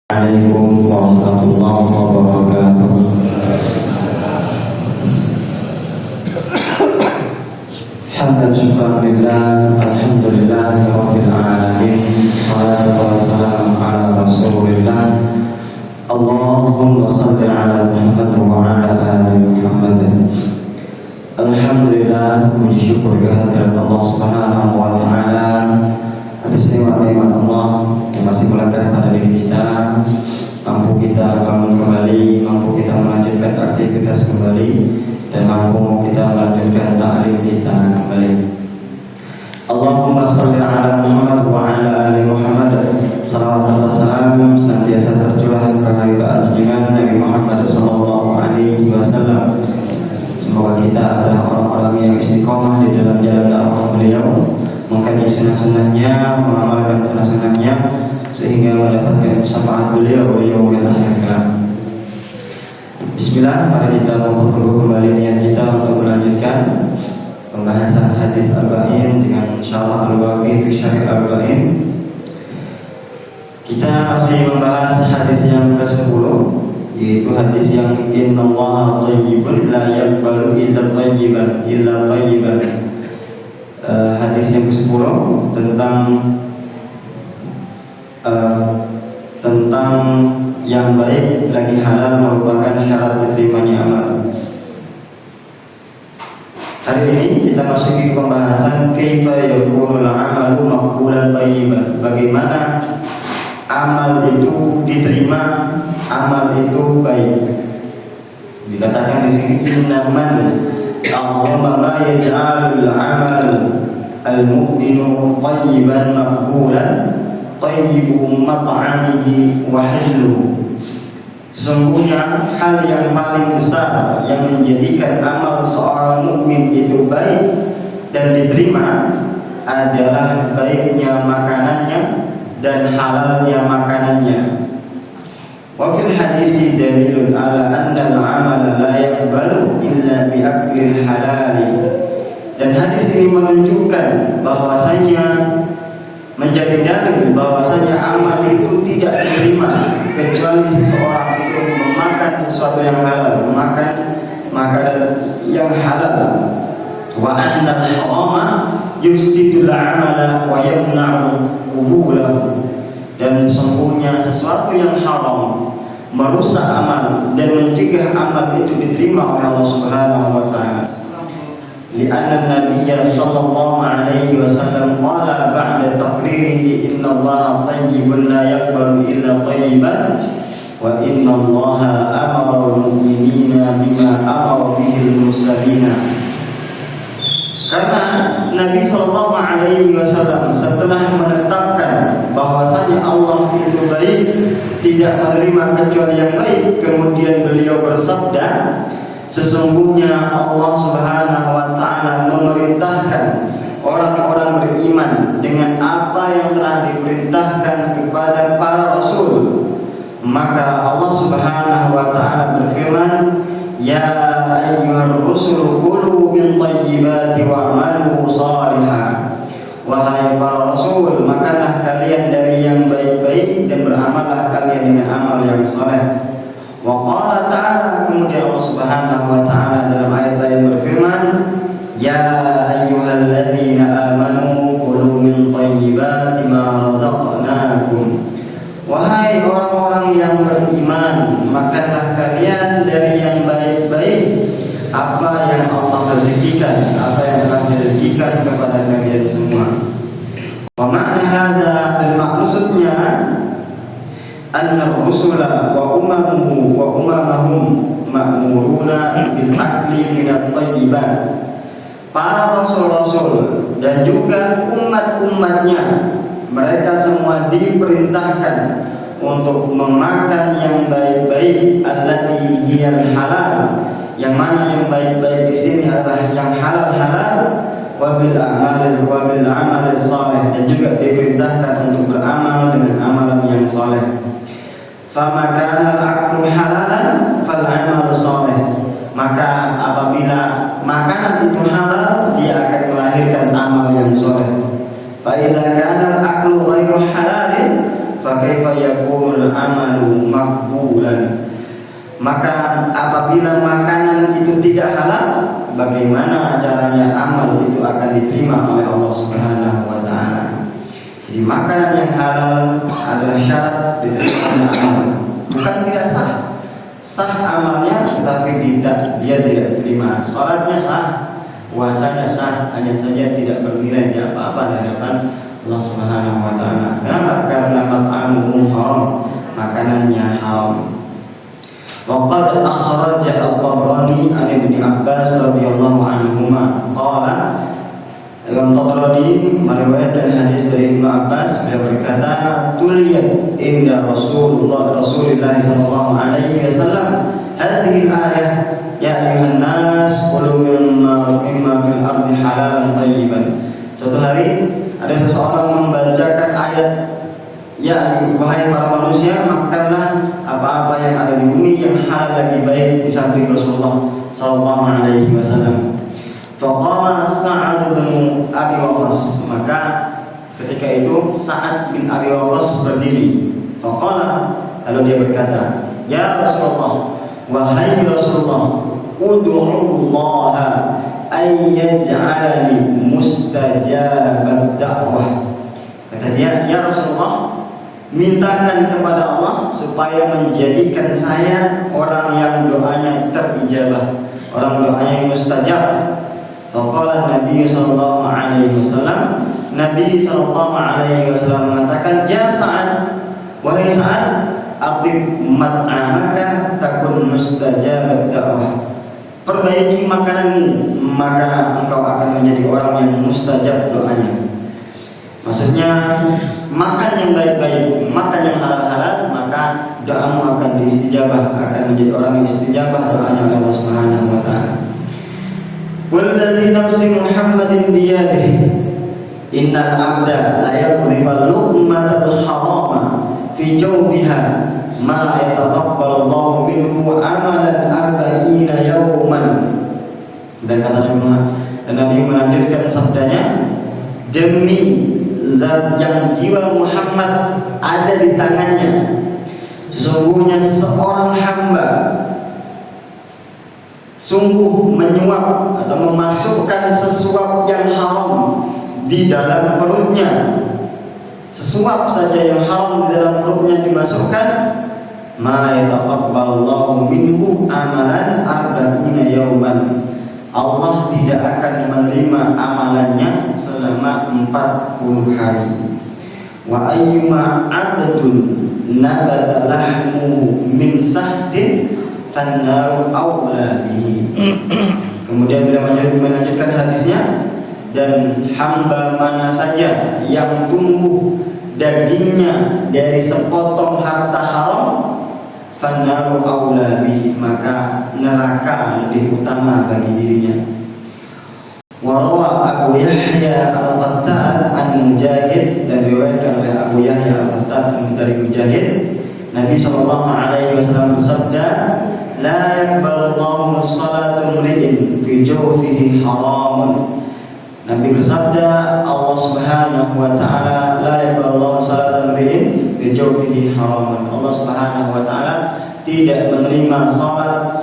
Assalamualaikum warahmatullahi wabarakatuh. Hamdan syukran lillah, alhamdulillahi rabbil alamin. Salatu wassalamu ala rasulillah. Allahumma salli ala Muhammad wa ala ali Muhammad. Alhamdulillah, puji syukur kehadirat Allah Subhanahu wa taala atas nikmat-nikmat Allah yang masih melekat pada diri kita, mampu kita bangun kembali, mampu kita melanjutkan aktivitas kembali, dan mampu kita melanjutkan ta'lim kita kembali. Allahumma salli ala Muhammad wa ala ali Muhammad. Salawat dan salam senantiasa tercurah kepada junjungan Nabi Muhammad sallallahu alaihi wasallam. Semoga kita adalah orang-orang yang istiqomah di dalam jalan dakwah beliau, mengkaji sunnah-sunnahnya, mengamalkan sunnah-sunnahnya, sehingga mendapatkan syafaat beliau di yaumil akhir. Bismillah, mari kita memperteguh kembali niat kita untuk melanjutkan pembahasan hadis arba'in dengan syarah al-wafi fi syarh arba'in. Kita masih membahas hadis yang ke-10, yaitu hadis yang innallaha thayyibun la yaqbalu illa thayyiban. Hadis yang ke-10 tentang yang baik lagi halal merupakan syarat diterimanya amal. Hari ini kita masuki pembahasan kaifa yakunul amalu maqbulan thayyiban. Bagaimana amal itu diterima, amal itu baik. Dikatakan di sini innaman Allahumma ma yaj'alul amal al-mu'minu thayyiban maqbulan thayyibu mat'amihi wa hilluhu. Sesungguhnya hal yang paling besar yang menjadikan amal seorang mukmin itu baik dan diterima adalah baiknya makanannya dan halalnya makanannya. Wa fil hadisi dalilun ala anna al-amala la yaqbalu illa bi aklil halal. Dan hadis ini menunjukkan bahwasanya menjadi dalil bahwasanya amal itu tidak diterima kecuali seseorang itu memakan sesuatu yang halal, memakan makanan yang halal. Wa anna al-harama yufsidul amala wa yamna'u qubulahu. Dan sesungguhnya sesuatu yang haram merusak amal dan mencegah amal itu diterima oleh Allah Subhanahu wa taala. Li'anna Nabiyya sallallahu alaihi wasallam qala ba'da taqririhi innallaha thayyibun la yaqbalu illa thayyiban wa innallaha amara al-mu'minina bima amara bihi al-mursalina. Karena Nabi sallallahu alaihi wasallam setelah menetapkan bahwasanya Allah itu baik, tidak menerima kecuali yang baik, kemudian beliau bersabda, sesungguhnya Allah Subhanahu wa taala memerintahkan orang-orang beriman dengan apa yang telah diperintahkan kepada para rasul. Maka Allah Subhanahu wa taala berfirman, ya ayyuhar rusul kulu min thayyibati wa'malu shalihan. Wahai para rasul, makanlah kalian dari yang baik-baik dan beramallah kalian dengan amal yang saleh. Wa qala ta'ala, kemudian Allah Subhanahu wa taala dalam ayat lain berfirman, ya ayyuhalladzina amanu kulu min thayyibati ma razaqnakum. Wahai orang-orang yang beriman, makanlah kalian dari yang baik-baik apa yang Allah rezekikan, apa yang telah direzekikan kepada kalian semua. Wa ma'na hadza, dan maksudnya anna rusula wa umamuhu wa umamahum ma'muruna bil akli minat thayyibat. Para rasul-rasul dan juga umat-umatnya, mereka semua diperintahkan untuk memakan yang baik-baik, allati hiyal halal, yang mana yang baik-baik di sini adalah yang halal-halal, wabil amal saleh, dan juga diperintahkan untuk beramal dengan amalan yang saleh. Fama kana al-aklu halalan fal amalu saleh. Maka apabila makanan itu halal, dia akan melahirkan amal yang saleh. Fa idza kana al-aklu ghairu halalin fa kaifa yakunu al-amalu Maka apabila makanan itu tidak halal, bagaimana caranya amal itu akan diterima oleh Allah Subhanahu wa taala? Jadi makanan yang halal adalah syarat diterimanya amal. Bukan tidak sah. Sah amalnya tetapi dia tidak diterima. Salatnya sah, puasanya sah, hanya saja tidak bernilai apa-apa di hadapan Allah Subhanahu wa taala. Kenapa? Karena mat'amuhu haram, makanannya haram. Waqad akhraja At-Tabrani an Ibnu Abbas radhiyallahu anhuma qala, Imam Tabrani meriwayatkan hadis dari Ibnu Abbas, beliau berkata, tuliyat inda Rasulullah sallallahu alaihi wasallam hadhihi al-ayah ya ayyuhan nas kulu mimma fil ardi halalan thayyiban. Suatu hari ada seseorang membacakan ayat, ya wahai para manusia, makanlah apa-apa yang ada di bumi yang halal lagi baik di samping Rasulullah sallallahu alaihi wasallam. Faqama Sa'ad bin Abi Waqqas, maka ketika itu Sa'ad bin Abi Waqqas berdiri. Faqala, lalu dia berkata, ya Rasulullah, wahai Rasulullah, ud'ullaha ay yaj'alani mustajabat da'wah. Kata dia, ya Rasulullah, mintakan kepada Allah supaya menjadikan saya orang yang doanya terijabah, orang doanya yang mustajab. Faqala Nabi sallallahu alaihi wasallam, Nabi sallallahu alaihi wasallam mengatakan, ya Sa'ad, wahai Sa'ad, atib mat'amaka takun mustajabat da'wah. Perbaiki makananmu, maka engkau akan menjadi orang yang mustajab doanya. Maksudnya makan yang baik-baik, makan yang halal-halal, maka doamu akan diistijabah, akan menjadi orang yang istijabah doanya oleh Allah Subhanahu wa taala. Walladzi nafsi Muhammadin biyadihi innal abda la yadhribu luqmatal harama fi jawfiha ma yataqabbalu Allahu minhu amalan 40 yawman. Dan kata Nabi melanjutkan sabdanya, demi zat yang jiwa Muhammad ada di tangannya, sesungguhnya seorang hamba sungguh menyuap atau memasukkan sesuap yang haram di dalam perutnya, sesuap saja yang haram di dalam perutnya dimasukkan, ma yataqabbalallahu minhu amalan 40 yawman. Allah tidak akan menerima amalannya selama 40 hari. Wa ayyuma 'abdun nabata lahmu min sahdin fannaru awla bihi. Kemudian beliau melanjutkan hadisnya, dan hamba mana saja yang tumbuh dagingnya dari sepotong harta haram, fannaru awla bihi, maka neraka lebih utama bagi dirinya. Warawa Abu Yahya Al-Qattan an Mujahid, dan diriwayatkan oleh Abu Yahya Al-Qattan dari Mujahid, Nabi sallallahu alaihi wasallam bersabda, la yaqbalu salatu mri'in fi jawfihi haramun. Nabi bersabda, Allah Subhanahu wa taala la yaqbalu salatu mri'in fi jawfihi haramun. Allah Subhanahu wa taala tidak menerima salat